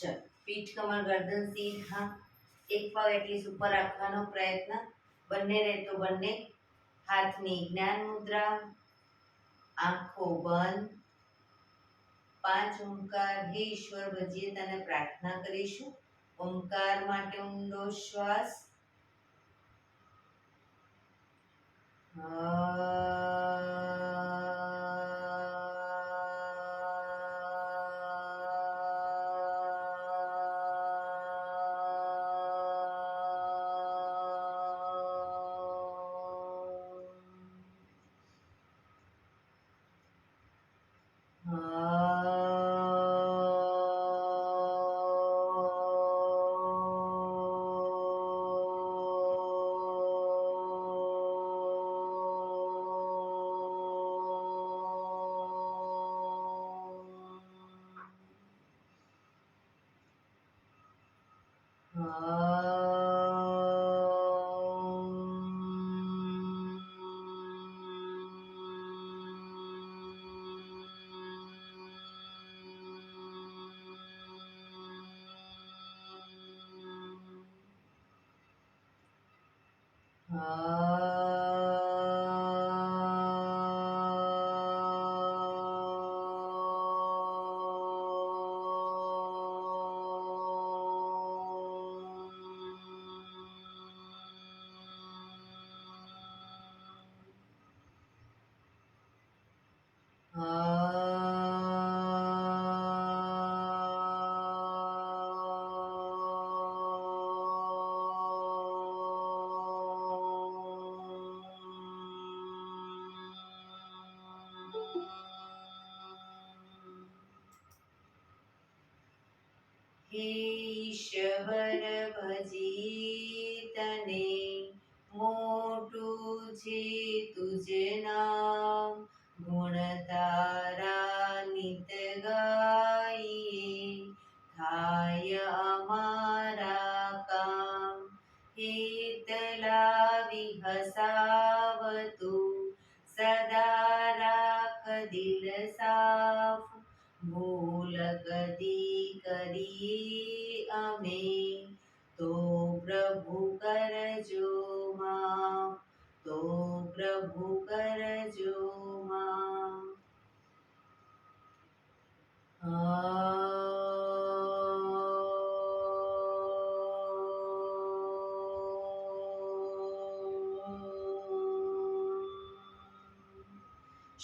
ચલ, પીઠ કમર ગરદન સીધા, એક પગ એટલી ઉપર રાખવાનો પ્રયત્ન, બંને રહે તો બંને હાથની જ્ઞાન મુદ્રા, આંખો બંધ. 5 ઓમકાર. હે ઈશ્વર, ભજીએ તને પ્રાર્થના કરીશું. ઓમકાર માટે ઊંડો શ્વાસ. હે ઈશ્વર, ભજીએ તને, મોટું છે તુજ નામ. ગુણ તારા નિત ગાઈએ, થાય અમારા કામ. હેતલા વિહસાવતું, સદા રાખ દિલ સાફ. ભૂલ કદી કરીએ અમે, તો પ્રભુ કરજો માફ. તો પ્રભુ કરજો માફ.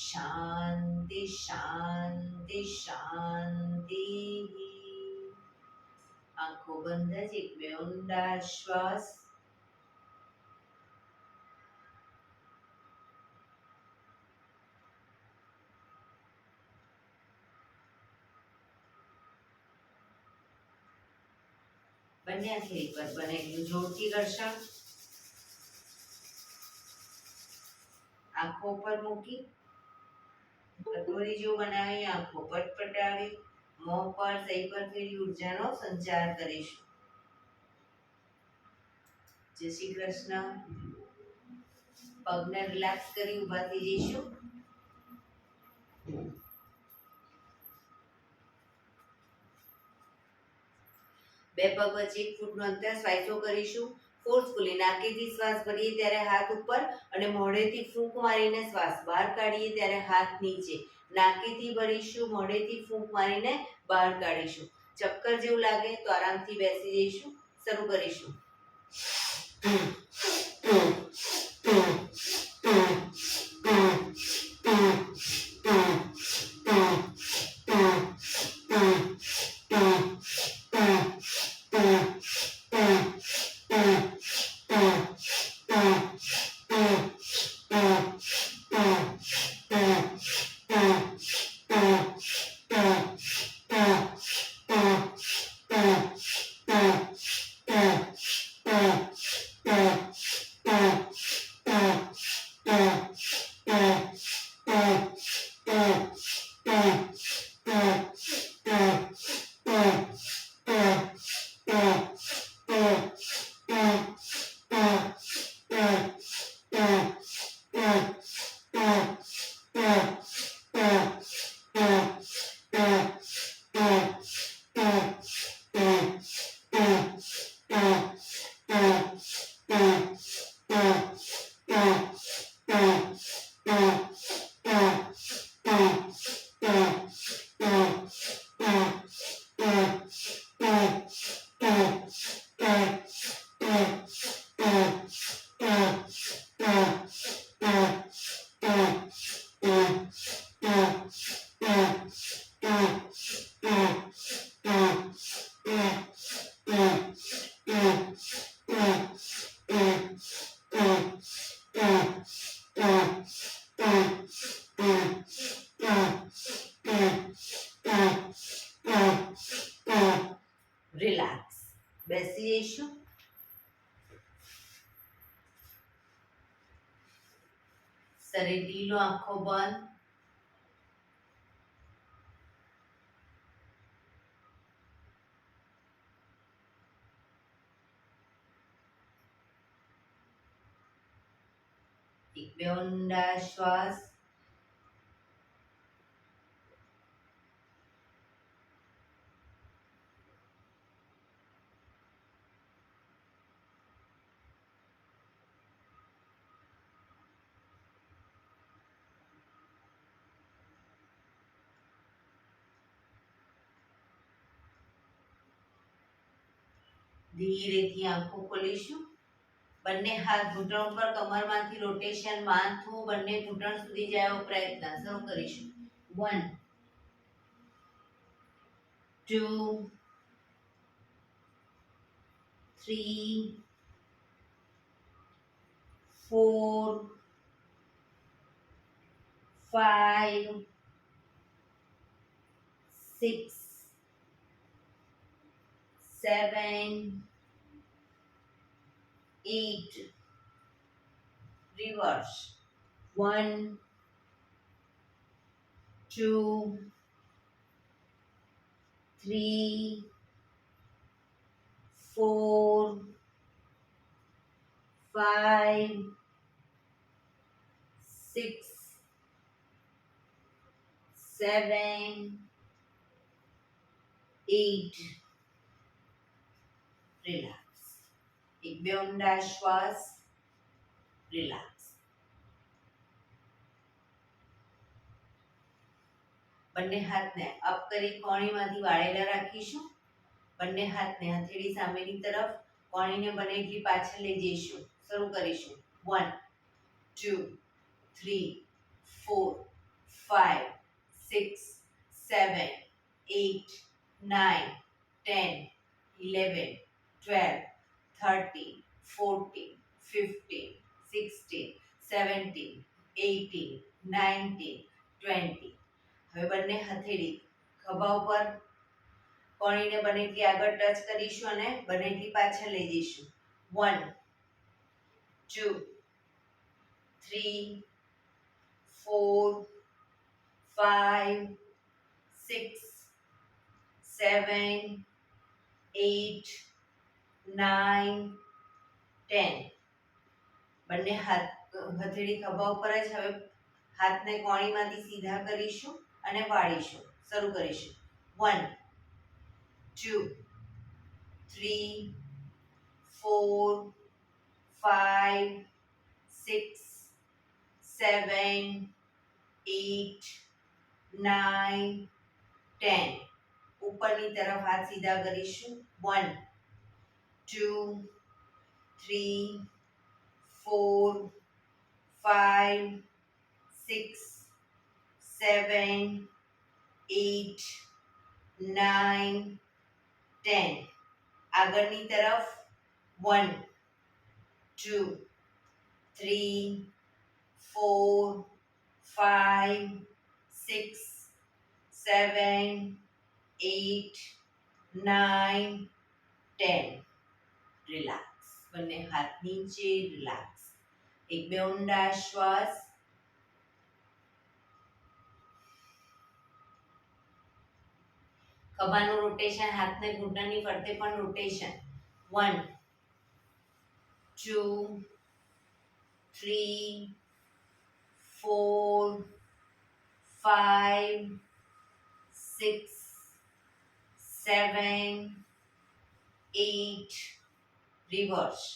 શાંતિ શાંતિ શાંતિ. આંખો બંધ જ એક બે ઊંડા શ્વાસ. બંને હથેળી પર બને એટલું જોરથી ઘર્ષણ. આંખો પર મૂકી કટોરી જો બનાવી આંખો પટપટાવી, મોં પર સહી પર ફેરી ઉર્જાનો સંચાર કરીશું. જય શ્રી કૃષ્ણ. પગને રિલેક્સ કરી ઊભા થઈ જઈશું. બે પગ વચ્ચે 1 ફૂટનું અંતર સ્વાઈસો કરીશું. ફોર્સફુલી નાકેથી શ્વાસ ભરીએ ત્યારે હાથ ઉપર અને મોઢેથી ફૂંક મારીને શ્વાસ બહાર કાઢીએ ત્યારે હાથ નીચે. નાકેથી ભરીશું, મોઢેથી ફૂંક મારીને બહાર કાઢીશું. ચક્કર જેવું લાગે તો આરામથી બેસી જઈશું. શરૂ કરીશું. રિલેક્સ. બેસી જઈશું. શરીર ઢીલો, આંખો બંધ. એક બે ઊંડા શ્વાસ. ધીરેથી આંખો ખોલીશું. બંને હાથ ઘૂંટણ ઉપર, કમરમાંથી રોટેશન, માથું બંને ઘૂંટણ સુધી જાય એવો પ્રયત્ન. શરૂ કરીશું. 1 2 3 4 5 6 7 8. Reverse. 1 2 3 4 5 6 7 8. રિલેક્સ. એક બે ઊંડા શ્વાસ. રિલેક્સ. બંને હાથને અપ કરી કોણીમાંથી વાળેલા રાખીશું. બંને હાથને હથેળી સામેની તરફ, કોણીને બને એટલી પાછળ લઈ જઈશું. શરૂ કરીશું. 1 2 3 4 5 6 7 8 9 10 11 12 13 14 15 16 17 18 19 20. હવે બંને હથેળી ખભા ઉપર, કોણીને બને એટલી આગળ ટચ કરીશું અને બને એટલી પાછળ લઈ જઈશું. 1 2 3 4 5 6 7 8 9 10. બંને હથેળી ખભા ઉપર જ. હવે હાથને કોણીમાંથી સીધા કરીશું અને વાળીશું. શરૂ કરીશું. 1 2 3 4 5 6 7 8 9 10. ઉપરની તરફ હાથ સીધા કરીશું. 1 2 3 4 5 6 7 8 9 10. આગળની તરફ 1 2 3 4 5 6 7 8 9 10. રિલેક્સ. બંને હાથ નીચે. રિલેક્સ. એક બે ઊંડા શ્વાસ. ખભાનું રોટેશન, હાથને ઘૂંટણની ફરતે પણ રોટેશન. 1 2 3 4 5 6 7 8. Reverse.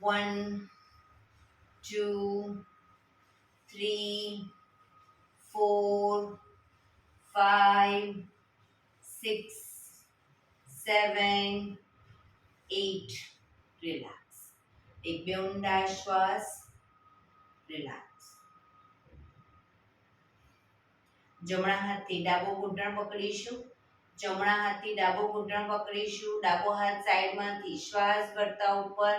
1 2 3 4 5 6 7 8 રિલેક્સ. એક બે ઊંડા શ્વાસ, રિલેક્સ. જમણા હાથથી ડાબો ઘૂંટણ પકડીશું. જમણા હાથથી ડાબો ઘૂંટણ પકડીશું. ડાબો હાથ સાઈડમાંથી શ્વાસ ભરતા ઉપર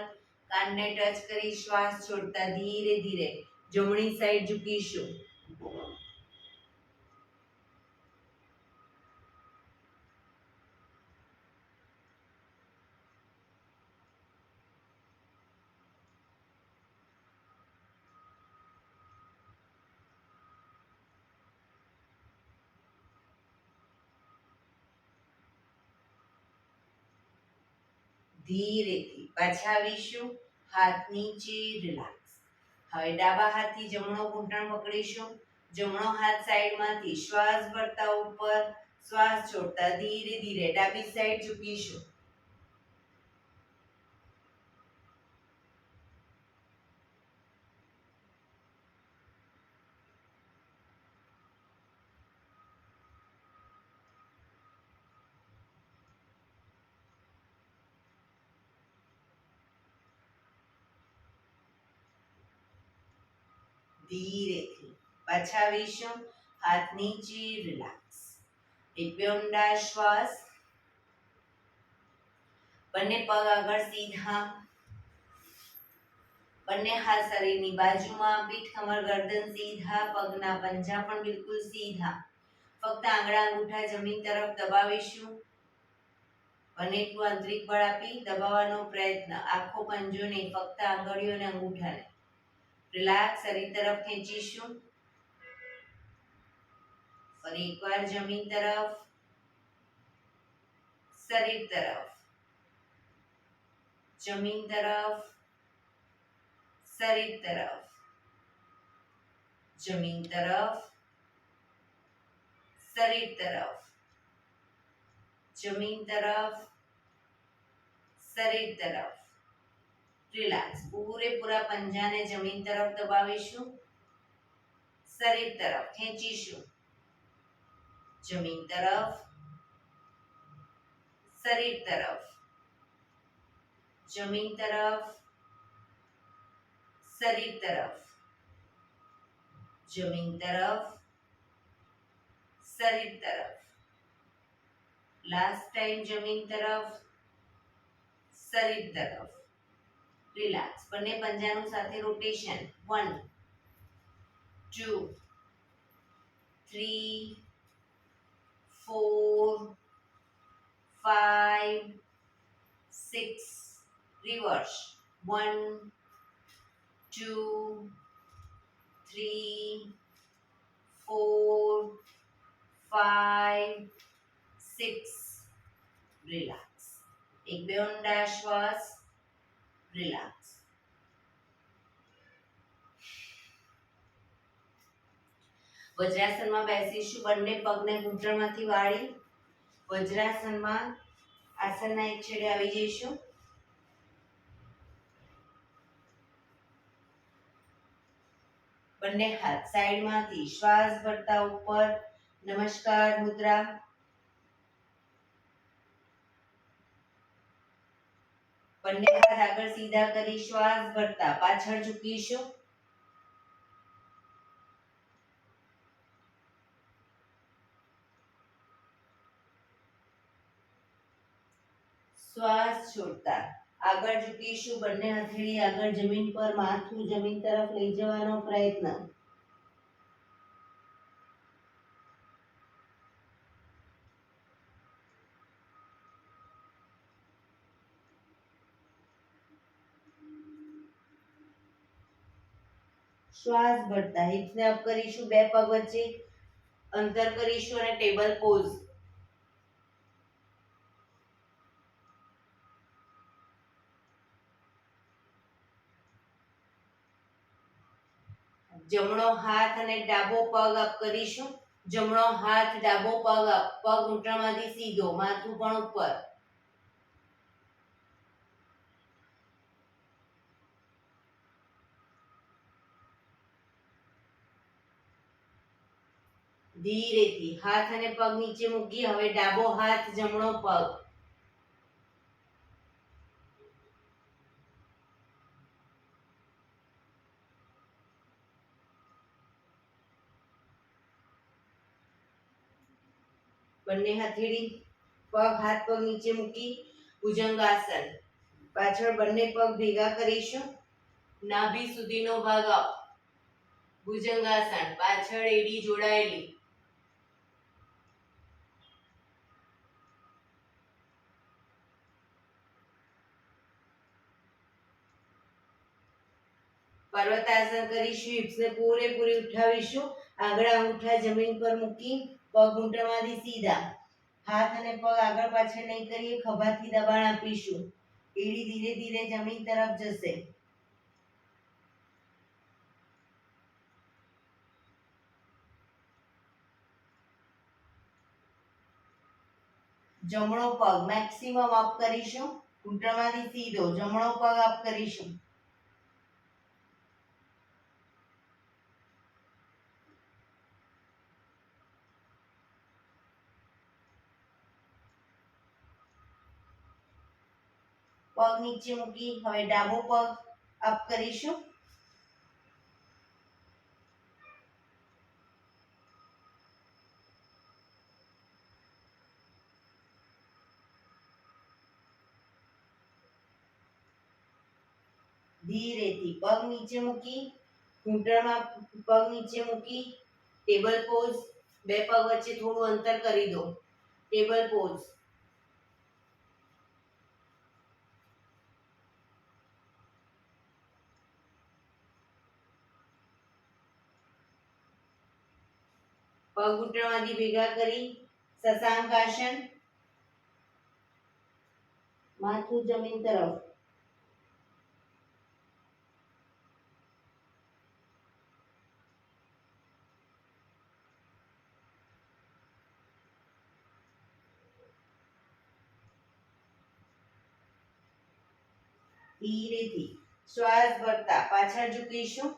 કાનને ટચ કરી શ્વાસ છોડતા ધીરે ધીરે જમણી સાઈડ ઝૂકીશું. ધીરેથી પાછા આવીશું. હાથ નીચે, રિલેક્સ. હવે ડાબા હાથથી જમણો ઘૂંટણ પકડીશું. જમણો હાથ સાઈડમાંથી શ્વાસ ભરતા ઉપર શ્વાસ છોડતા ધીરે ધીરે ડાબી સાઈડ ઝૂકીશું. ધીરેથી પાછા આવીશું. હાથ નીચે, રિલેક્સ. એક બે ઊંડા શ્વાસ. બંને પગ આગળ સીધા. બંને હાથ શરીરની બાજુમાં. પીઠ કમર ગરદન સીધા. પગના પંજા પણ બિલકુલ સીધા. ફક્ત આંગળા અંગૂઠા જમીન તરફ દબાવીશું. બને એટલું આંતરિક બળ આપી દબાવવાનો પ્રયત્ન. આખો પંજો નહીં, ફક્ત આંગળીઓ અને અંગૂઠાને. રિલેક્સ. શરીર તરફ ખેંચીશું. ફરી એકવાર જમીન તરફ, શરીર તરફ, જમીન તરફ, શરીર તરફ, જમીન તરફ, શરીર તરફ, જમીન તરફ, શરીર તરફ. રિલેક્સ. પૂરેપૂરા પંજાને જમીન તરફ દબાવીશું. શરીર તરફ ખેંચીશું. જમીન તરફ, શરીર તરફ, જમીન તરફ, શરીર તરફ, જમીન તરફ, શરીર તરફ. લાસ્ટ ટાઈમ જમીન તરફ, શરીર તરફ. રિલેક્સ. બંને પંજાનું સાથે રોટેશન. 1 2 3 4 5 6 રિવર્સ. 1 2 3 4 5 6. રિલેક્સ. એક બે ઊંડા શ્વાસ, રિલેક્સ. વજ્રાસનમાં બેસીશું. બંને પગને ઘૂંટણમાંથી વાળી વજ્રાસનમાં આસનના એક છેડે આવી જઈશું. બંને હાથ સાઈડમાંથી શ્વાસ ભરતા ઉપર નમસ્કાર મુદ્રા. બંને હાથ આગળ સીધા કરી શ્વાસ ભરતા પાછળ ઝૂકીશું. શ્વાસ છોડતા આગળ ઝૂકીશું. બંને હથેળી આગળ જમીન પર, માથું જમીન તરફ લઈ જવાનો પ્રયત્ન. શ્વાસ ભરતા હિપ્સને અપ કરીશું. બે પગ વચ્ચે અંતર કરીશું અને ટેબલ પોઝ. જમણો હાથ અને ડાબો પગ અપ કરીશું. જમણો હાથ ડાબો પગ અપ. પગ ઘૂંટણમાંથી સીધો, માથું પણ ઉપર. ધીરેથી હાથ અને પગ નીચે મૂકી હવે ડાબો હાથ જમણો પગ, બંને હથેળી પગ હાથ પગ નીચે મૂકી ભુજંગાસન. પાછળ બંને પગ ભેગા કરીશું, નાભી સુધીનો ભાગ અપ, ભુજંગાસન. પાછળ એડી જોડાયેલી, પર્વતાસન કરીશું. હિપ્સને પૂરેપૂરી ઉઠાવીશું. આગળ અંગૂઠા જમીન પર મૂકી પગ ઘૂંટણમાંથી સીધા, હાથ અને પગ આગળ પાછળ નહીં કરીએ, ખભાથી દબાણ આપીશું. એડી ધીરે ધીરે જમીન તરફ જશે. જમણો પગ મેક્સિમમ અપ કરીશું, ઘૂંટણમાંથી સીધો જમણો પગ અપ કરીશું. પગ નીચે મૂકી હવે ડાબો પગ અપ કરીશું. ધીરેથી પગ નીચે મૂકી ઘૂંટણમાં પગ નીચે મૂકી ટેબલ પોઝ. બે પગ વચ્ચે થોડું અંતર કરી દો. Table pose. પગ ઘૂંટણમાંથી ભેગા કરી શશાંક આસન. માથું જમીન તરફ. ધીરેથી શ્વાસ ભરતા પાછળ ઝૂકીશું.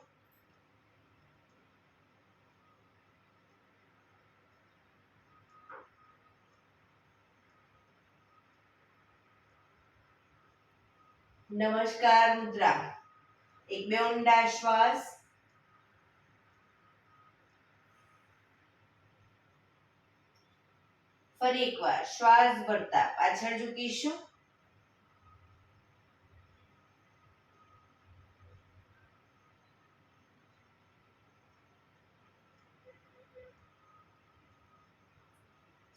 નમસ્કાર મુદ્રા. એક બે ઊંડા શ્વાસ. ફરી એકવાર શ્વાસ ભરતા પાછળ ઝૂકીશું.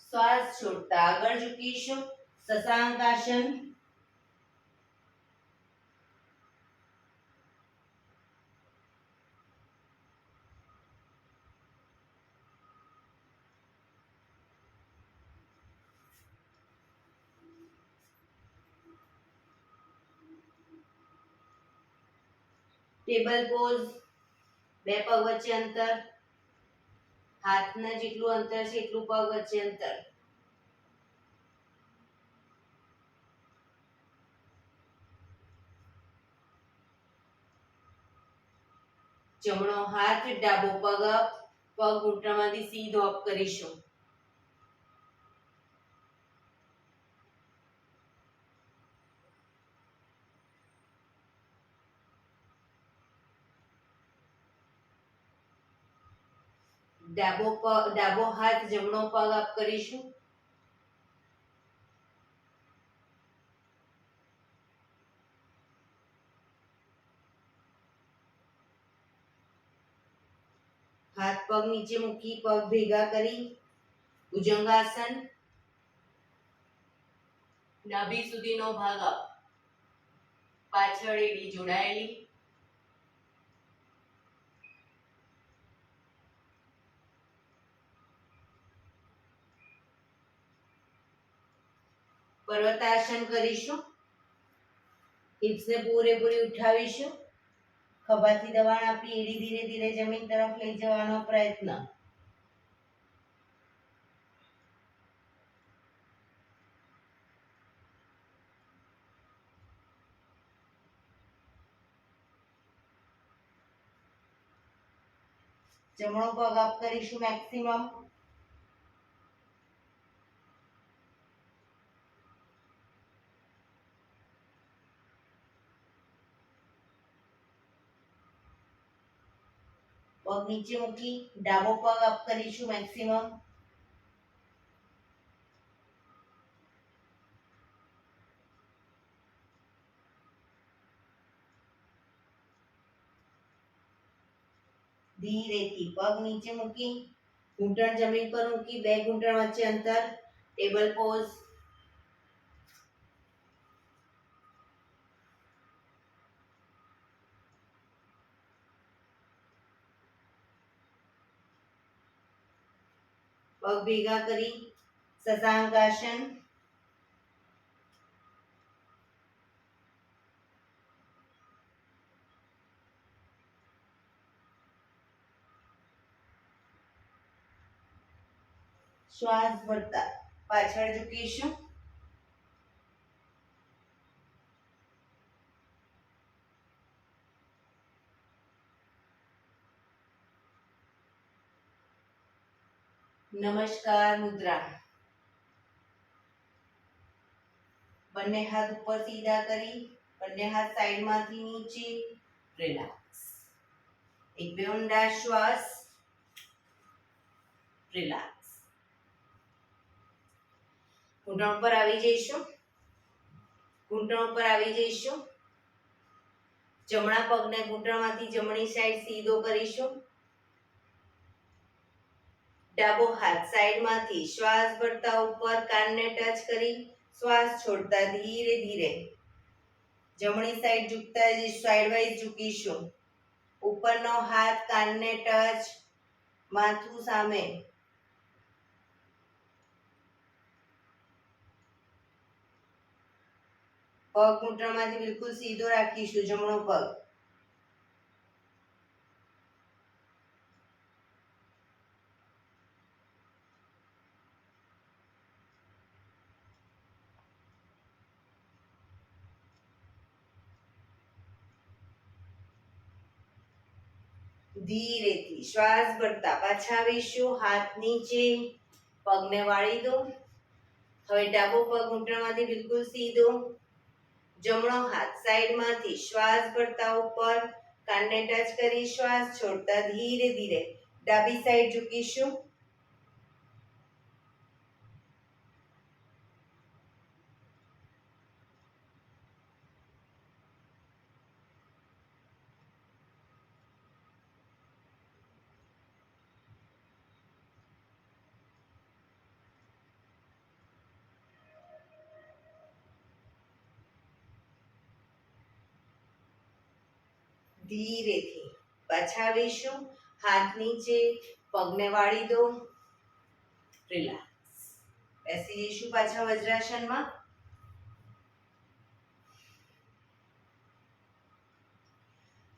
શ્વાસ છોડતા આગળ ઝૂકીશું. શશાંક આસન. Table pose. બે પગ વચ્ચે અંતર, હાથના જેટલું અંતર છે એટલું પગ વચ્ચે અંતર. જમણો હાથ ડાબો પગ અપ, પગ ઘૂંટણમાંથી સીધો અપ કરીશું. ડાબો હાથ જમણો પગ અપ કરીશું. હાથ પગ નીચે મૂકી પગ ભેગા કરી ભુજંગાસન. નાભી સુધીનો ભાગ અપ, પાછળ એડી જોડાયેલી. પર્વતાસન કરીશું. હિપ્સને પૂરેપૂરી ઉઠાવીશું. ખભાથી દબાણ આપી એડી ધીરે ધીરે જમીન તરફ લઈ જવાનો પ્રયત્ન. જમણો પગ અપ કરીશું મેક્સિમમ. પગ નીચે મૂકી ડાબો પગ અપ કરીશું મેક્સિમમ. ધીરેથી પગ નીચે મૂકી ઘૂંટણ જમીન પર મૂકી બે ઘૂંટણ વચ્ચે અંતર ટેબલ પોઝ. પગ ભેગા કરી શશાંક આસન. શ્વાસ ભરતા પાછળ ઝૂકીશું. નમસ્કાર મુદ્રા. બંને હાથ ઉપર સીધા કરી બંને હાથ સાઈડમાંથી નીચે રિલેક્સ. એક બે ઊંડા શ્વાસ. રિલેક્સ. ઘૂંટણ ઉપર આવી જઈશું. ઘૂંટણ ઉપર આવી જઈશું. જમણા પગને ઘૂંટણમાંથી જમણી સાઈડ સીધો કરીશું. ડાબો હાથ સાઈડમાંથી શ્વાસ ભરતા ઉપર કાનને ટચ કરી શ્વાસ છોડતા ધીરે ધીરે જમણી સાઈડ ઝૂકતા સાઈડ વાઇઝ ઝૂકીશું. ઉપરનો હાથ કાનને ટચ, માથું સામે. પગ ઘૂંટણમાંથી બિલકુલ સીધો રાખીશું જમણો પગ. ધીરેથી શ્વાસ ભરતા પાછા આવીશું. હાથ નીચે, પગને વાળી દો. હવે ડાબો પગ ઘૂંટણમાંથી બિલકુલ સીધો. જમણો હાથ સાઈડમાંથી શ્વાસ ભરતા ઉપર કાનને ટચ કરી શ્વાસ છોડતા ધીરે ધીરે ડાબી સાઈડ ઝૂકીશું. ધીરેથી પાછા આવીશું. હાથ નીચે, પગને વાળી દો. રિલેક્સ. બેસી જઈશું પાછા વજ્રાસનમાં.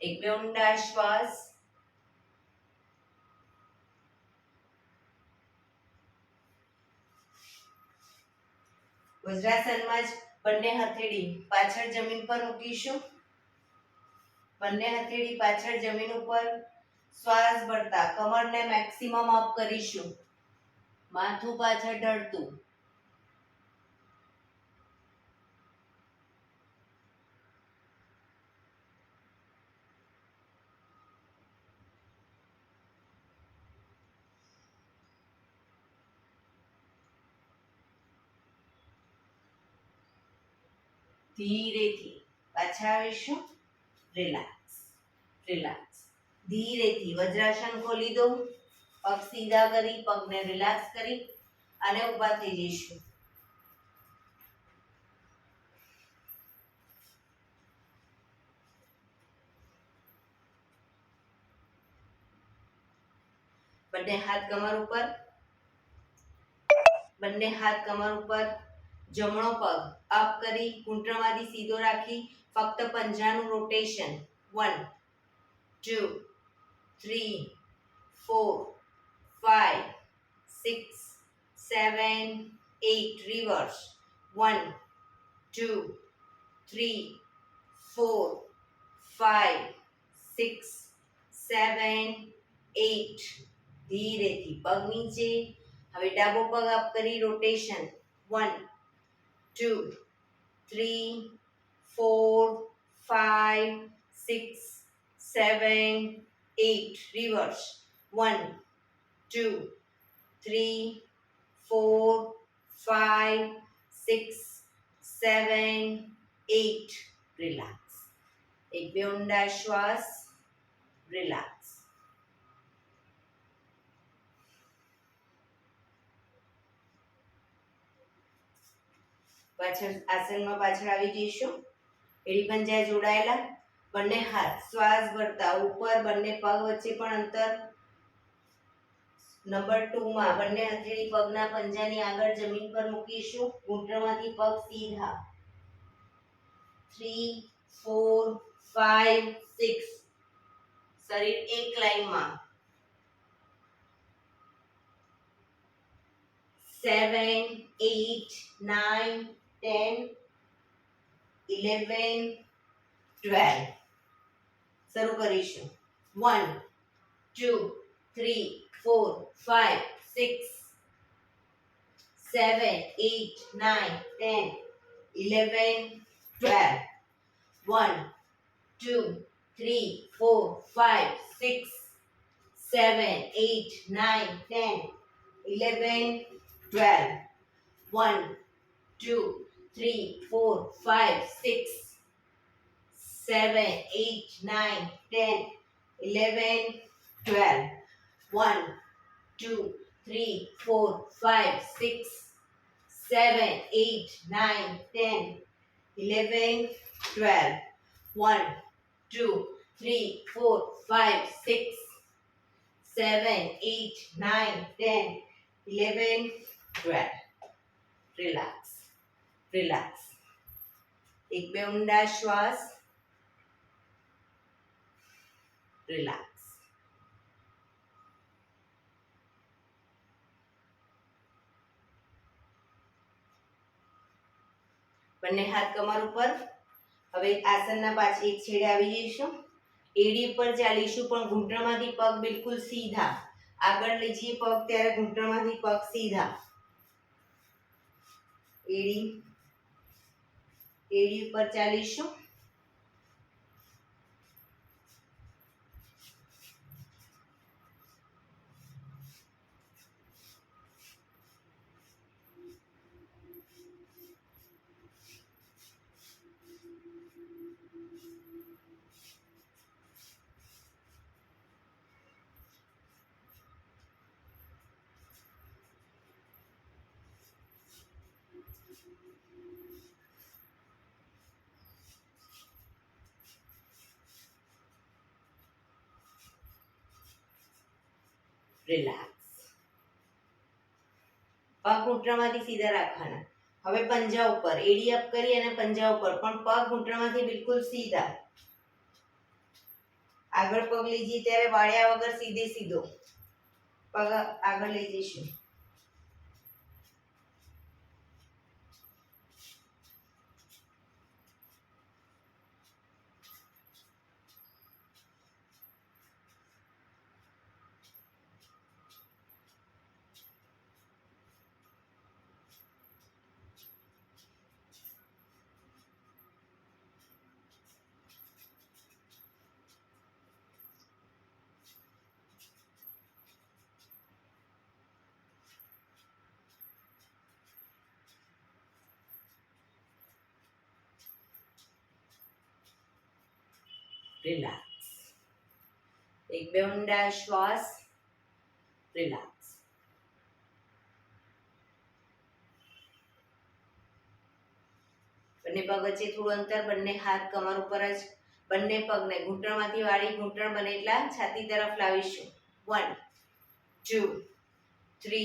એક બે ઊંડા શ્વાસ. વજ્રાસનમાં જ બંને હથેળી પાછળ જમીન પર મૂકીશું. બંને હથેળી પાછળ જમીન ઉપર શ્વાસ ભરતા કમરને મેક્સિમમ અપ કરીશું. માથું પાછળ ઢળતું. ધીરેથી પાછા આવીશું. રિલેક્સ. રિલેક્સ. ધીરેથી વજ્રાસન ખોલી દો. પગ સીધા કરી પગને રિલેક્સ કરી અને ઊભા થઈ જઈશું. બંને હાથ કમર ઉપર. બંને હાથ કમર ઉપર. જમણો પગ અપ કરી ઘૂંટણમાંથી સીધો રાખી ફક્ત પંજાનું રોટેશન. 1 2 3 4 5 6 7 8 રિવર્સ. 1 2 3 4 5 6 7 8. ધીરેથી પગ નીચે. હવે ડાબો પગ અપ કરી રોટેશન. 1 2 3 4 5 6 7 8 reverse 1 2 3 4 5 6 7 8 રિલેક્સ એક બે ઊંડા શ્વાસ રિલેક્સ પાછળ આસનમાં પાછળ આવી જઈશું એડી પંજા જોડાયેલા બંને હાથ શ્વાસ ભરતા ઉપર બંને પગ વચ્ચે પણ અંતર નંબર 2 માં બંને હથેળી પગના પંજાની આગળ જમીન પર મૂકીશું ઘૂંટણમાંથી પગ સીધા 3 4 5 6 શરીર એક લાઈનમાં 7 8 9 10 11 12 શરૂ કરીશું 1 2 3 4 5 6 7 8 9 10 11 12 1 2 3 4 5 6 7 8 9 10 11 12 1 2 3 4 5 6 7 8 9 10 11 12 1 2 3 4 5 6 7 8 9 10 11 12 1 2 3 4 5 6 7 8 9 10 11 12 રિલેક્સ રિલેક્સ એક બે ઊંડા શ્વાસ રિલેક્સ બંને હાથ કમર ઉપર હવે આસનના પાછળ એક છેડે આવી જઈશું એડી ઉપર ચાલીશું પણ ઘૂંટણમાંથી પગ બિલકુલ સીધા આગળ લઈ જઈએ પગ ત્યારે ઘૂંટણમાંથી પગ સીધા એડી ઉપર ચાલીશું રિલેક્સ પગ ઘૂંટણમાંથી સીધા રાખવાના હવે પંજા ઉપર એડી અપ કરી અને પંજા ઉપર પણ પગ ઘૂંટણમાંથી બિલકુલ સીધા આગળ પગ લઈ જઈએ ત્યારે વાળ્યા વગર સીધે સીધો પગ આગળ લઈ જઈશું રિલેક્સ એક બે ઊંડા શ્વાસ રિલેક્સ બંને પગ વચ્ચે થોડું અંતર બંને હાથ કમર ઉપર જ બંને પગને ઘૂંટણમાંથી વાળી ઘૂંટણ બને એટલા છાતી તરફ લાવીશું 1 2 3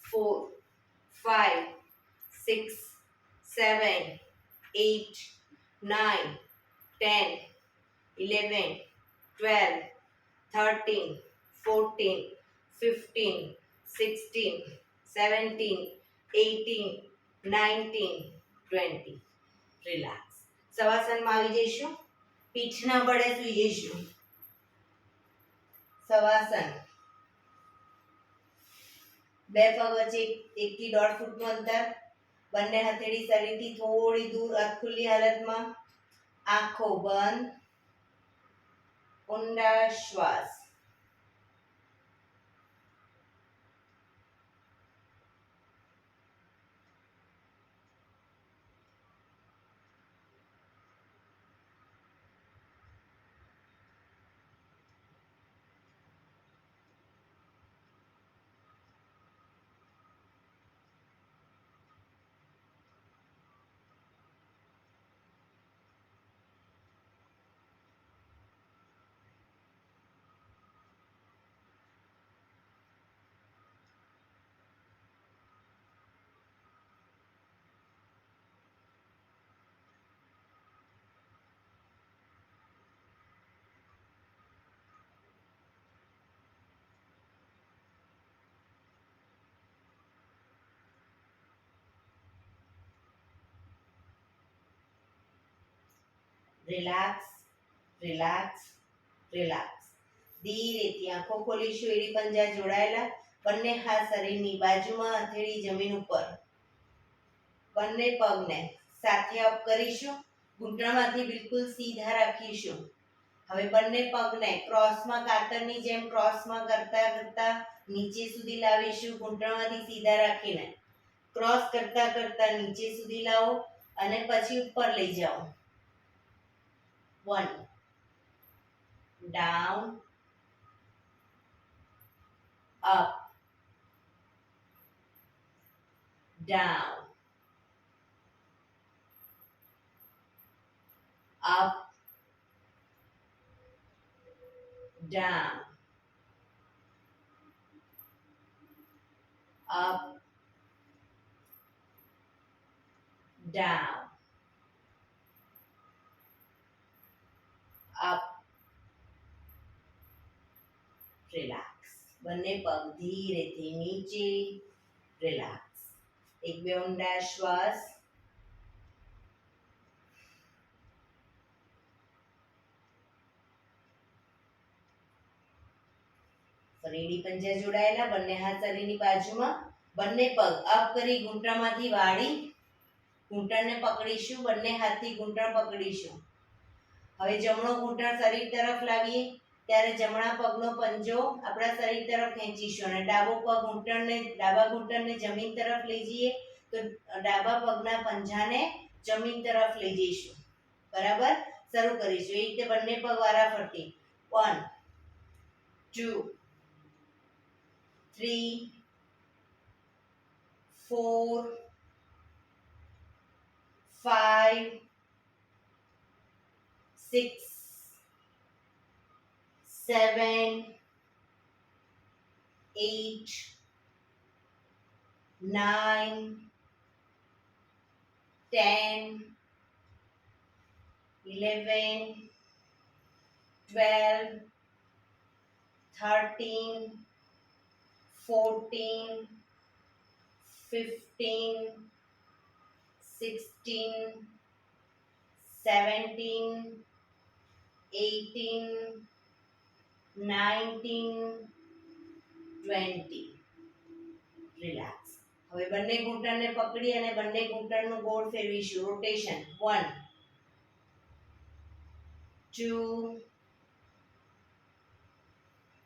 4 5 6 7 8 9 10 11 12 13 14 15 16 17 18 19 20 રિલેક્સ શવાસનમાં આવી જઈશું પીઠના બળે સૂઈ જઈશું શવાસન બે પગ વચ્ચે 1 થી 1.5 ફૂટનું અંતર બંને હથેળી શરીરથી થોડી દૂર અધખુલ્લી હાલતમાં આંખો બંધ ઊંડા શ્વાસ. Relax, relax, relax. ધીરેથી આંખો ખોલીશું. એડી પંજા જોડાયેલા. બંને હાથ શરીરની બાજુમાં, હથેળી જમીન ઉપર. બંને પગને સાથે અપ કરીશું. ઘૂંટણમાંથી બિલકુલ સીધા રાખીશું. હવે બંને પગને ક્રોસમાં, કાતરની જેમ ક્રોસમાં કરતા કરતા નીચે સુધી લાવીશું. ઘૂંટણમાંથી સીધા રાખીને ક્રોસ કરતા કરતા નીચે સુધી લાવો અને પછી ઉપર લઈ જાઓ. 1 down, up, down, up, down, up, down, up. Relax. બંને પગ ધીરેથી નીચે. રિલેક્સ. એક બે ઊંડા શ્વાસ. ફરીથી પંજા જોડાયેલા. બંને હાથ શરીરની બાજુમાં. બંને પગ અપ કરી ઘૂંટણમાંથી વાળી ઘૂંટણને પકડીશું. બંને હાથથી ઘૂંટણ પકડીશું. હવે જમણો ઘૂંટણ શરીર તરફ લાવીએ ત્યારે જમણા પગનો પંજો આપણા શરીર તરફ ખેંચીશું અને ડાબા ઘૂંટણને જમીન તરફ લઈ જઈએ તો ડાબા પગના પંજાને જમીન તરફ લઈ જઈશું. બરાબર. શરૂ કરીશું. એ રીતે બંને પગ વારાફરતી. 1 2 3 4 5 6 7 8 9 10 11 12 13 14 15 16 17 18 19 20. રિલેક્સ. હવે બંને ઘૂંટણને પકડી અને બંને ઘૂંટણનું ગોળ ફેરવીશું. રોટેશન. 1 2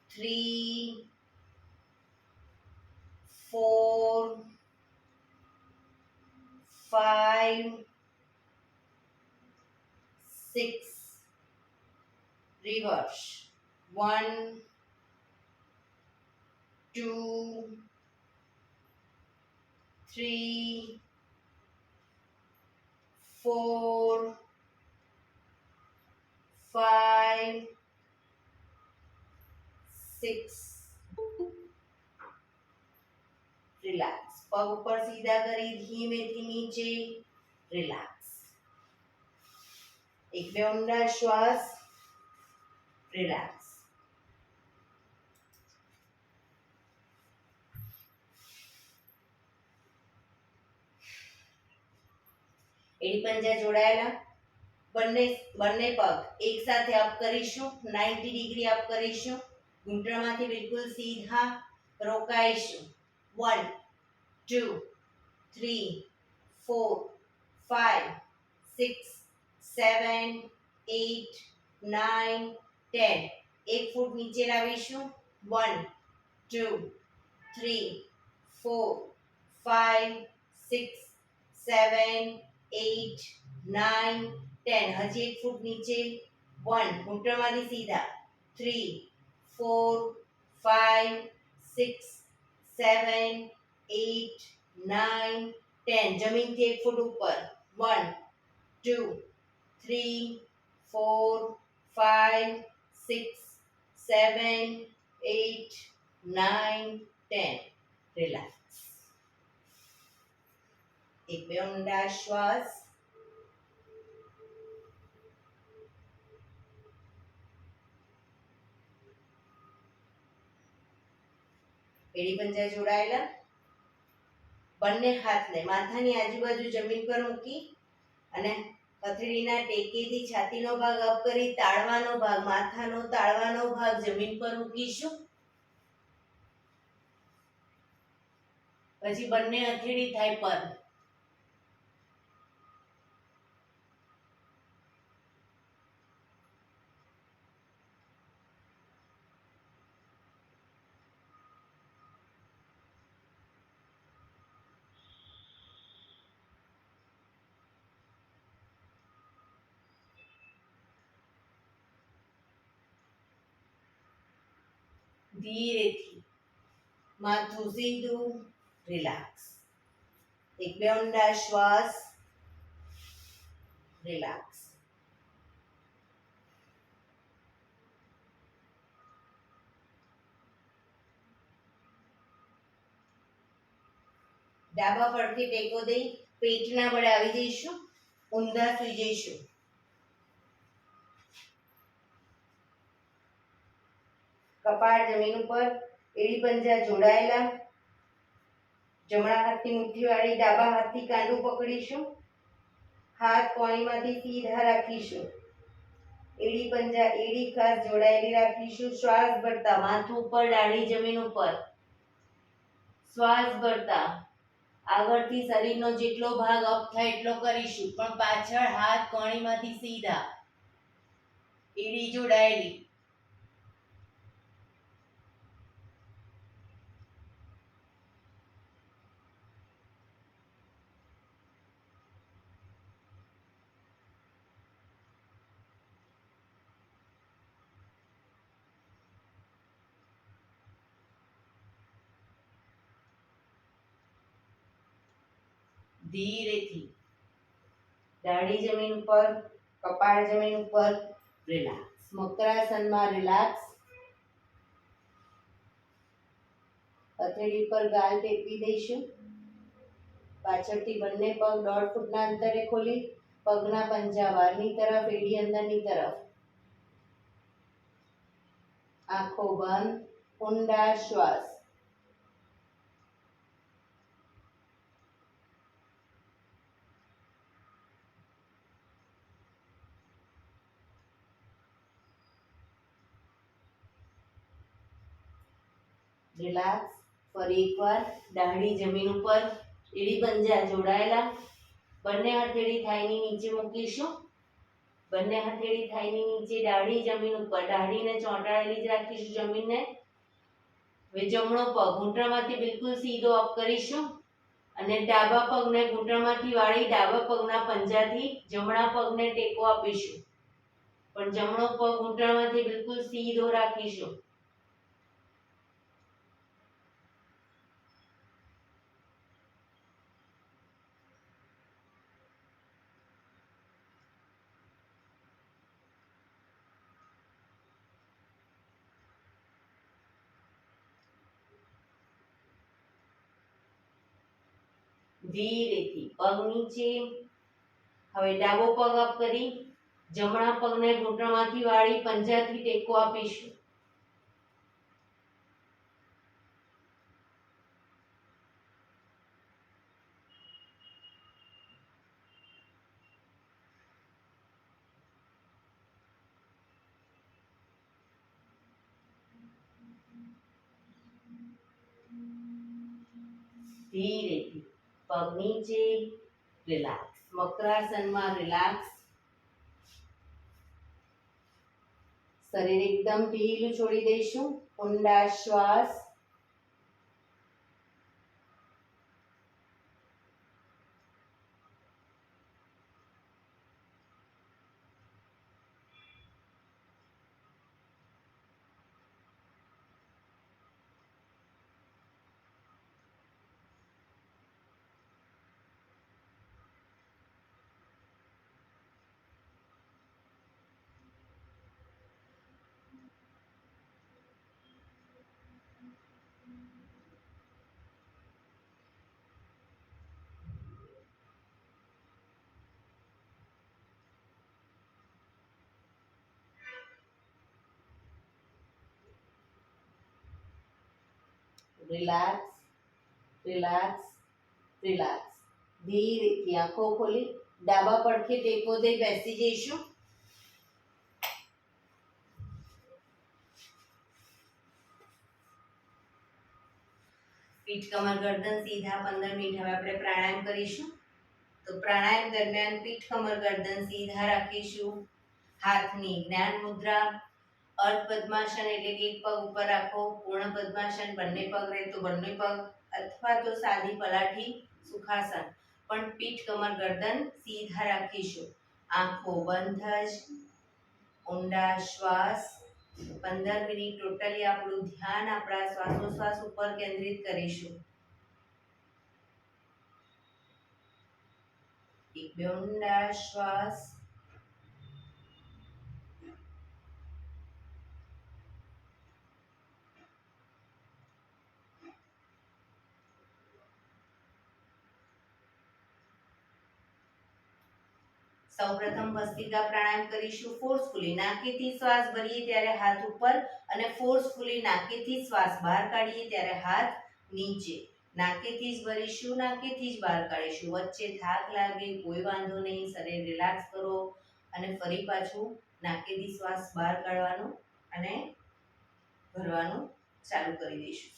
3 4 5 6. Reverse. 1 2 3 4 5 6. રિલેક્સ. પગ ઉપર સીધા કરી ધીમેથી નીચે. રિલેક્સ. એક બે ઊંડા શ્વાસ. રિલેક્સ. એડી પંજા જોડાયેલા. બંને પગ એક સાથે અપ કરીશું. 90 ડિગ્રી અપ કરીશું. ઘૂંટણમાંથી બિલકુલ સીધા રોકાઈશું. 1 2 3 4 5 6 7 8 9 10. 1 ફૂટ નીચે લાવીશું. 1 2 3 4 5 6 7 8 9 10. હજી 1 ફૂટ નીચે. 1 ઘૂંટણમાંથી સીધા. 3 4 5 6 7 8 9 10. જમીનથી 1 ફૂટ ઉપર. 1 2 3 4 5 6 7 8 9 10. રિલેક્સ. એક બે ઊંડા શ્વાસ. એડી પંજા જોડાયેલા. બંને હાથને માથાની આજુબાજુ જમીન પર મૂકી અને હથેળીના ટેકેથી છાતીનો ભાગ અપ કરી તાળવાનો ભાગ, માથાનો તાળવાનો ભાગ જમીન પર મૂકીશું. પછી બંને હથેળી થાય પર. ધીરેથી માથું સીધું. રિલેક્સ. એક બે ઊંડા શ્વાસ. રિલેક્સ. ડાબા પડખે ટેકો દઈ પેટના બળે આવી જઈશું. ઊંધા સુઈ જઈશું. કપાળ જમીન ઉપર. એડી પંજા જોડાયેલા. જમણા હાથની મુઠ્ઠી વાળી ડાબા હાથથી કાંડું પકડીશું. હાથ કોણીમાંથી સીધા રાખીશું. એડી પંજા એડી ખાસ જોડાયેલી રાખીશું. શ્વાસ ભરતા માથું ઉપર, ડાળી જમીન ઉપર. શ્વાસ ભરતા આગળથી શરીરનો જેટલો ભાગ અપ થાય એટલો કરીશું, પણ પાછળ હાથ કોણીમાંથી સીધા. એડી જોડાયેલી. ધીરેથી દાઢી જમીન ઉપર, કપાળ જમીન ઉપર. રિલેક્સ. મકરાસનમાં રિલેક્સ. હથેળી પર ગાલ ટેકવી દઈશું. પાછળથી બંને પગ 1.5 ફૂટના અંતરે ખોલી પગના પંજા બહારની તરફ, એડી અંદરની તરફ. આંખો બંધ. ઊંડા શ્વાસ. રિલેક્સ. ફરી એકવાર દાઢી જમીન ઉપર, એડી પંજા જોડાયેલા. બંને હથેળી થાઈની નીચે મૂકીશું. બંને હથેળી થાઈની નીચે, દાઢી જમીન ઉપર. દાઢીને ચોંટાડેલી જ રાખીશું જમીનને. હવે જમણો પગ ઘૂંટણમાંથી બિલકુલ સીધો અપ કરીશું અને ડાબા પગને ઘૂંટણમાંથી વાળી ડાબા પગના પંજાથી જમણા પગને ટેકો આપીશું, પણ જમણો પગ ઘૂંટણમાંથી બિલકુલ સીધો રાખીશું. ધીરેથી પગ નીચે. હવે ડાબો પગ અપ કરી જમણા પગને ઘૂંટણમાંથી વાળી પંજાથી ટેકો આપીશું. ધીરેથી પગ નીચે. રિલેક્સ. મકરાસનમાં રિલેક્સ. શરીર એકદમ ઢીલું છોડી દઈશું. ઊંડા શ્વાસ. Relax, relax, relax. ધીરેથી આંખો ખોલી ડાબા પડખે ટેકો દઈ બેસી જઈશું. પીઠ કમર ગરદન સીધા. 15 મિનિટ હવે આપણે પ્રાણાયામ કરીશું. તો પ્રાણાયામ દરમિયાન પીઠ કમર ગરદન સીધા રાખીશું. હાથની જ્ઞાન મુદ્રા. અર્ધ પદ્માસન એટલે કે એક પગ ઉપર રાખો. પૂર્ણ પદ્માસન બંને પગ રહે તો બંને પગ, અથવા તો સાદી પલાઠી સુખાસન. પણ પીઠ કમર ગરદન સીધા રાખીશું. આંખો બંધ જ. ઊંડા શ્વાસ. 15 મિનિટ ટોટલી આપણું ધ્યાન આપણા શ્વાસોશ્વાસ ઉપર કેન્દ્રિત કરીશું. એક બે ઊંડા શ્વાસ. સૌપ્રથમ ભસ્ત્રિકા પ્રાણાયામ કરીશું. ફોર્સફુલી નાકેથી શ્વાસ ભરીએ ત્યારે હાથ ઉપર અને ફોર્સફુલી નાકેથી શ્વાસ બહાર કાઢીએ ત્યારે હાથ નીચે. નાકેથી જ ભરીશું, નાકેથી જ બહાર કાઢીશું. વચ્ચે થાક લાગે કોઈ વાંધો નહીં. શરીર રિલેક્સ કરો અને ફરી પાછું નાકેથી શ્વાસ બહાર કાઢવાનું અને ભરવાનું શરૂ કરીશું.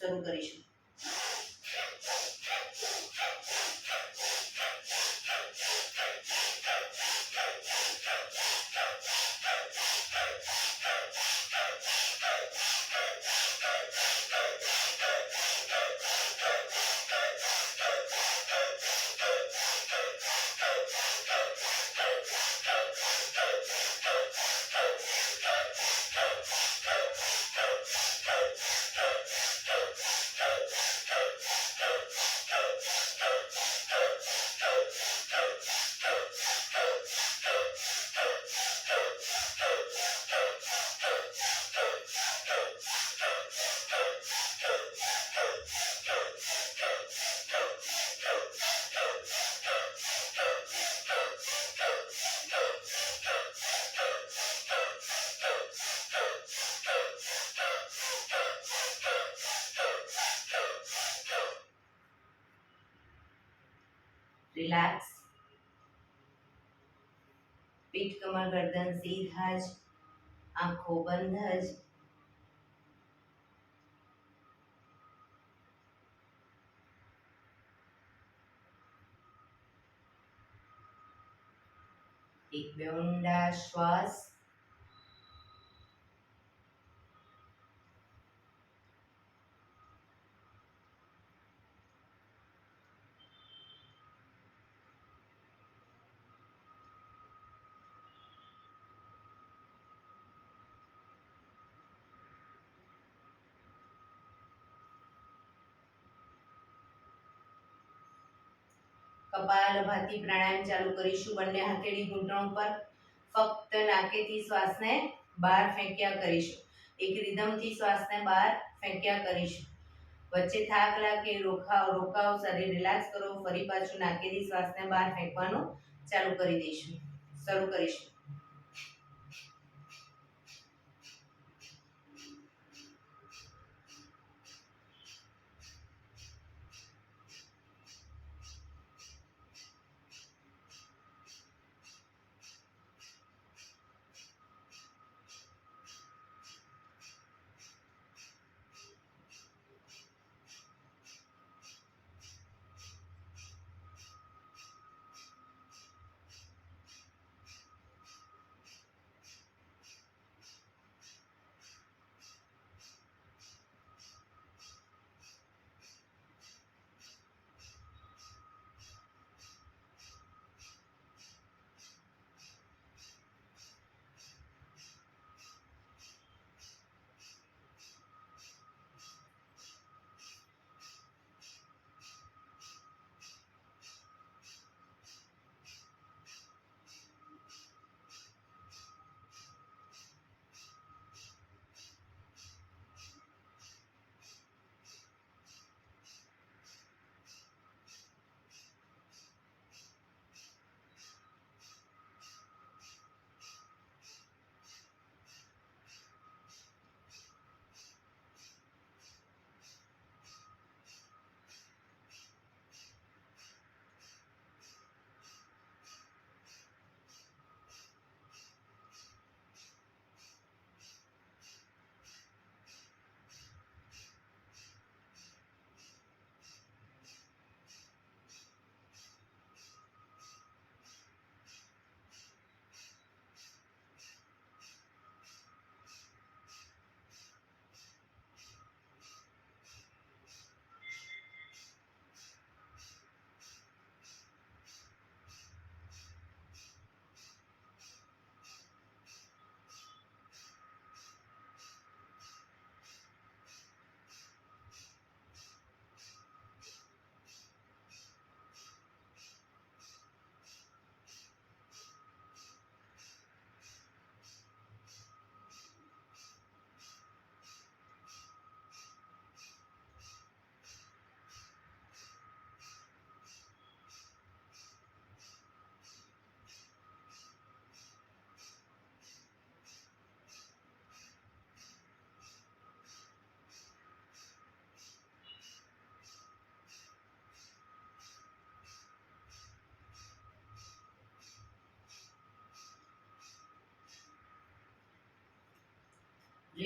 રિલેક્સ. પીઠ કમર ગરદન સીધા જ. આંખો બંધ જ. એક બે ઊંડા શ્વાસ. કપાલભાતિ પ્રાણાયામ ચાલુ કરીશું. બંને હથેળી ઘૂંટણ પર. ફક્ત નાકેથી શ્વાસને બહાર ફેંક્યા કરીશું. એક રિધમથી શ્વાસને બહાર ફેંક્યા કરીશું. વચ્ચે થાક લાગે રોકાવ, શરીર રિલેક્સ કરો. ફરી પાછું નાકેથી શ્વાસને બહાર ફેંકવાનું શરૂ કરીશું.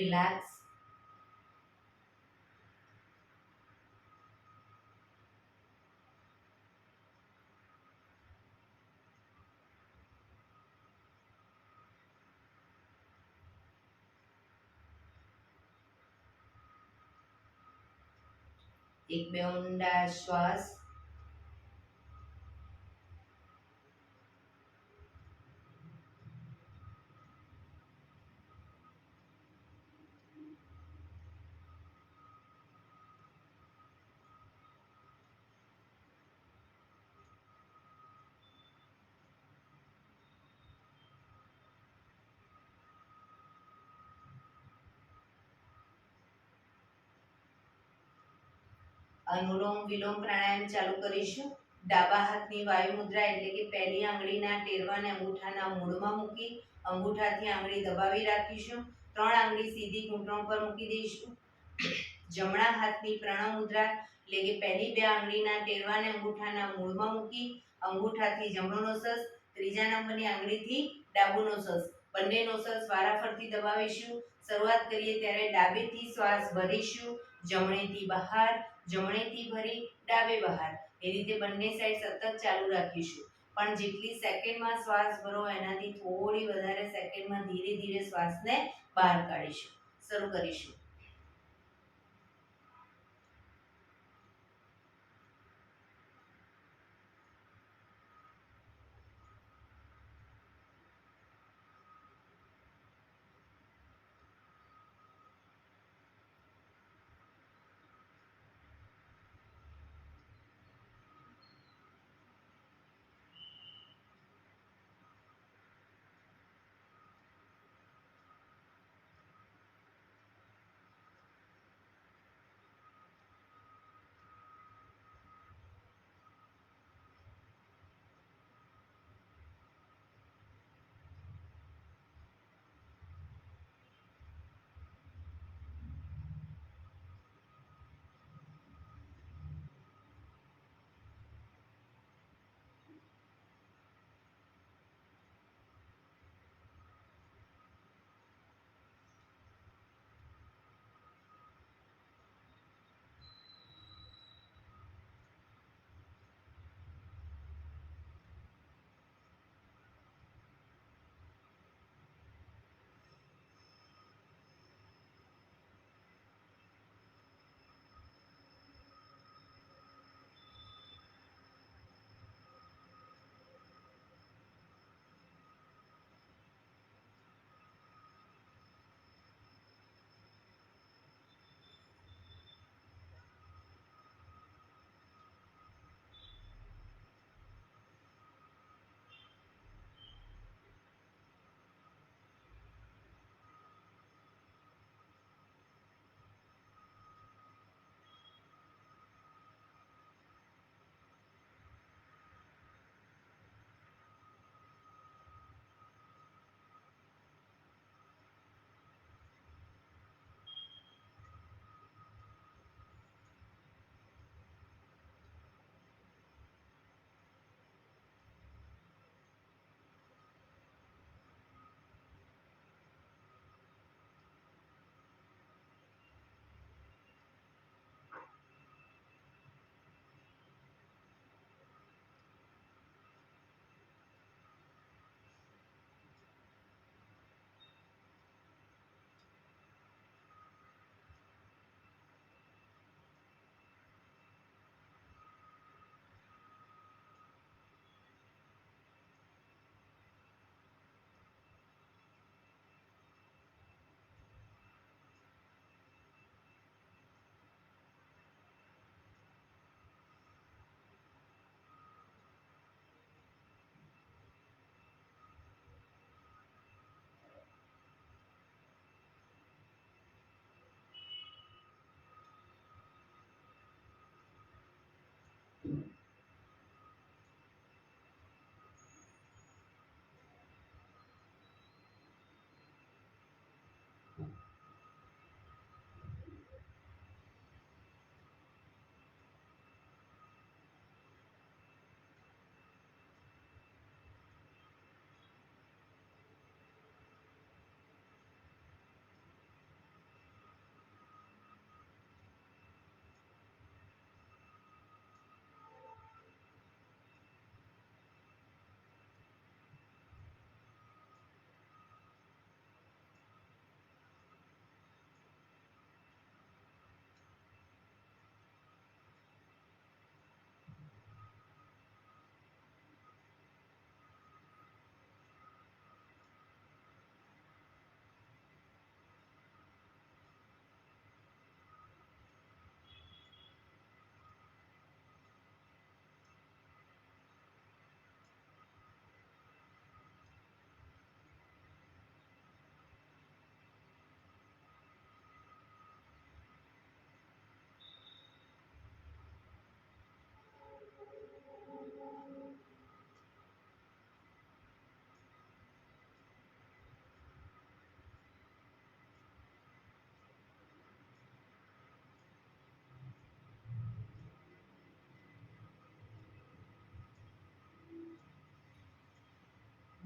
રિલેક્સ. એક બે ઊંડા શ્વાસ. અનુલોમ વિલોમ પ્રાણાયામ ચાલુ કરીશું. ડાબા હાથની વાયુ મુદ્રા એટલે કે પહેલી આંગળીના ટેરવાને અંગૂઠાના મૂળમાં મૂકી અંગૂઠાથી આંગળી દબાવી રાખીશું. 3 આંગળી સીધી ઘૂંટણ પર મૂકી દઈશું. જમણા હાથની પ્રણવ મુદ્રા એટલે કે પહેલી 2 આંગળીના ટેરવાને અંગૂઠાના મૂળમાં મૂકી અંગૂઠાથી જમણો નોસસ, ત્રીજા નંબરની આંગળીથી ડાબુ નોસસ, બંને નોસસ વારાફરતી દબાવીશું. શરૂઆત કરીએ ત્યારે ડાબેથી શ્વાસ ભરીશું, જમણેથી બહાર, જમણેથી ભરી ડાબે બહાર. એ રીતે બંને સાઈડ સતત ચાલુ રાખીશું. પણ જેટલી સેકન્ડમાં શ્વાસ ભરો એનાથી થોડી વધારે સેકન્ડમાં ધીરે ધીરે શ્વાસને બહાર કાઢીશું. શરૂ કરીશું.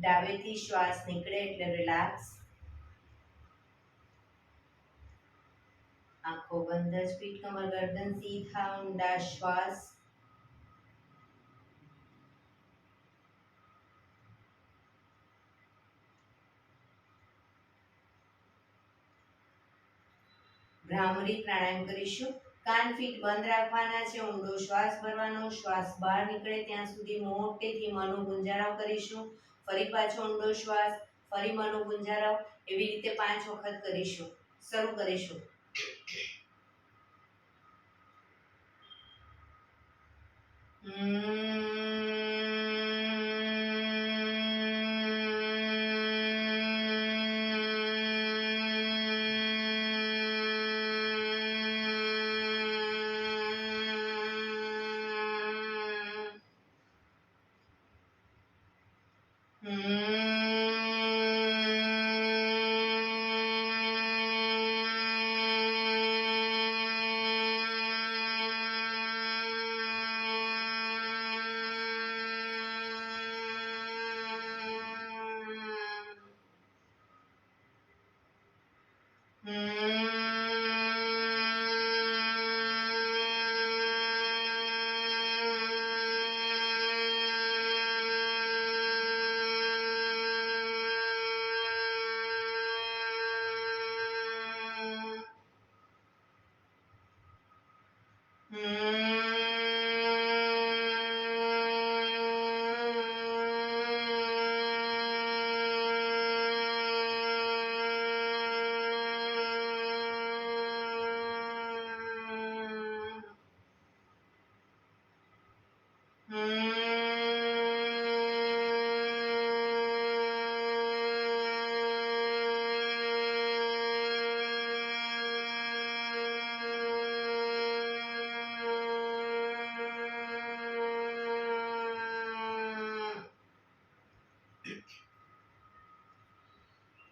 ડાબેથી શ્વાસ નીકળે એટલે રિલેક્સ. આંખો બંધ જ, પીઠ કમર ગરદન સીધા ઊંડા શ્વાસ. ભ્રામરી પ્રાણાયામ કરીશું. કાન ફીટ બંધ રાખવાના છે, ઊંડો શ્વાસ ભરવાનો, શ્વાસ બહાર નીકળે ત્યાં સુધી મોટેથી મનો ગુંજારાવ કરીશું. ફરી પાછો ઊંડો શ્વાસ, ફરી મનો ગુંજારાવ, એવી રીતે 5 વખત કરીશું. શરૂ કરીશું.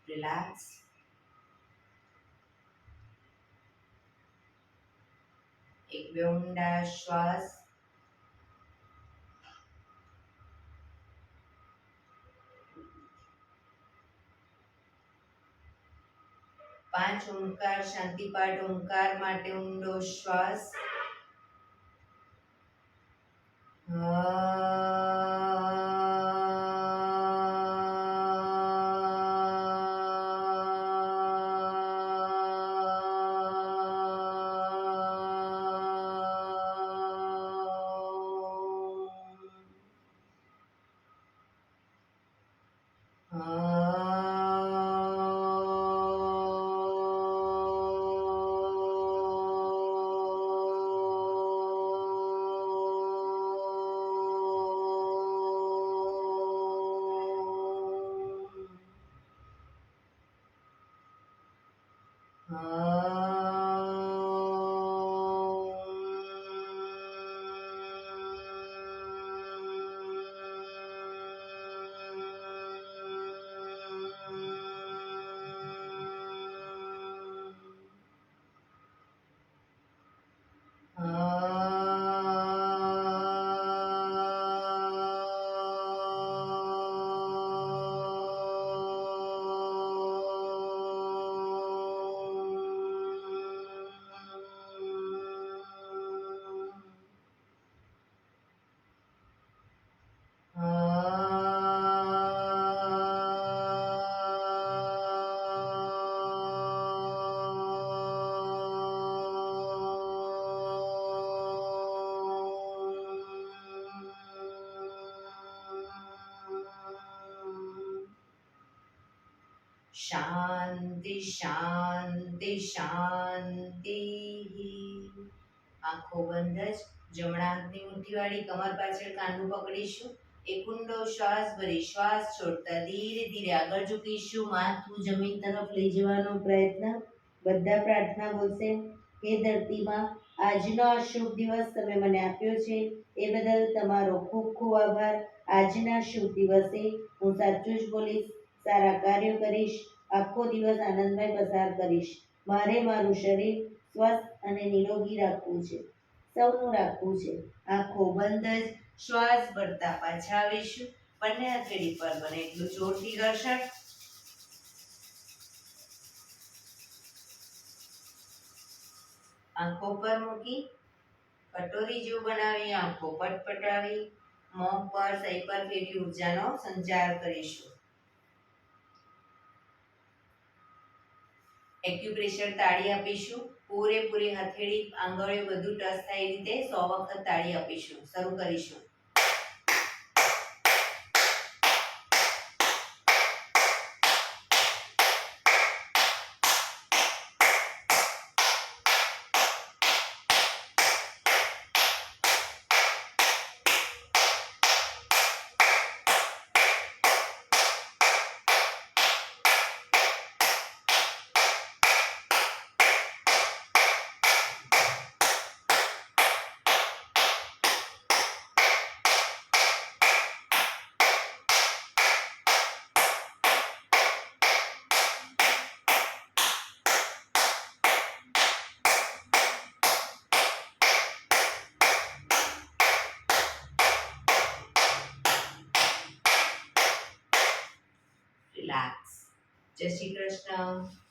રિલેક્સ. એક બે ઊંડા શ્વાસ. પાંચ ઓમકાર શાંતિપાઠ ઓમકાર માટે ઊંડો શ્વાસ. શાંતિ શાંતિ શાંતિ. આંખો બંધ જ, જમણા હાથની મુઠ્ઠી વાળી કમર પાછળ કાંડું પકડીશું. એક ઊંડો શ્વાસ ભરી શ્વાસ છોડતા ધીરે ધીરે આગળ ઝૂકીશું. માથું જમીન તરફ લઈ જવાનો પ્રયત્ન. બધા પ્રાર્થના બોલશે. હે ધરતીમાં, આજનો આ શુભ દિવસ તમે મને આપ્યો છે એ બદલ તમારો ખૂબ ખૂબ આભાર. આજના શુભ દિવસે હું સાચું જ બોલીશ, સારા કાર્યો કરીશ, આખો દિવસ આનંદમય પસાર કરીશ. મારે મારું શરીર સ્વસ્થ અને નિરોગી રાખવું છે, સૌનું રાખવું છે. આંખો બંધ જ શ્વાસ ભરતા પાછા આવીશું. બંને હથેળી પર બને એટલું જોરથી ઘર્ષણ. આંખો પર મૂકી કટોરી જેવું બનાવી આંખો પટપટાવી મોં પર સહી પર ફેરવી ઉર્જાનો સંચાર કરીશું. એક્યુપ્રેશર તાળી આપીશું. પૂરેપૂરી હથેળી આંગળીઓ બધું ટચ થાય એ રીતે 100 વખત તાળી આપીશું. શરૂ કરીશું. રિલેક્સ. જય શ્રી કૃષ્ણ.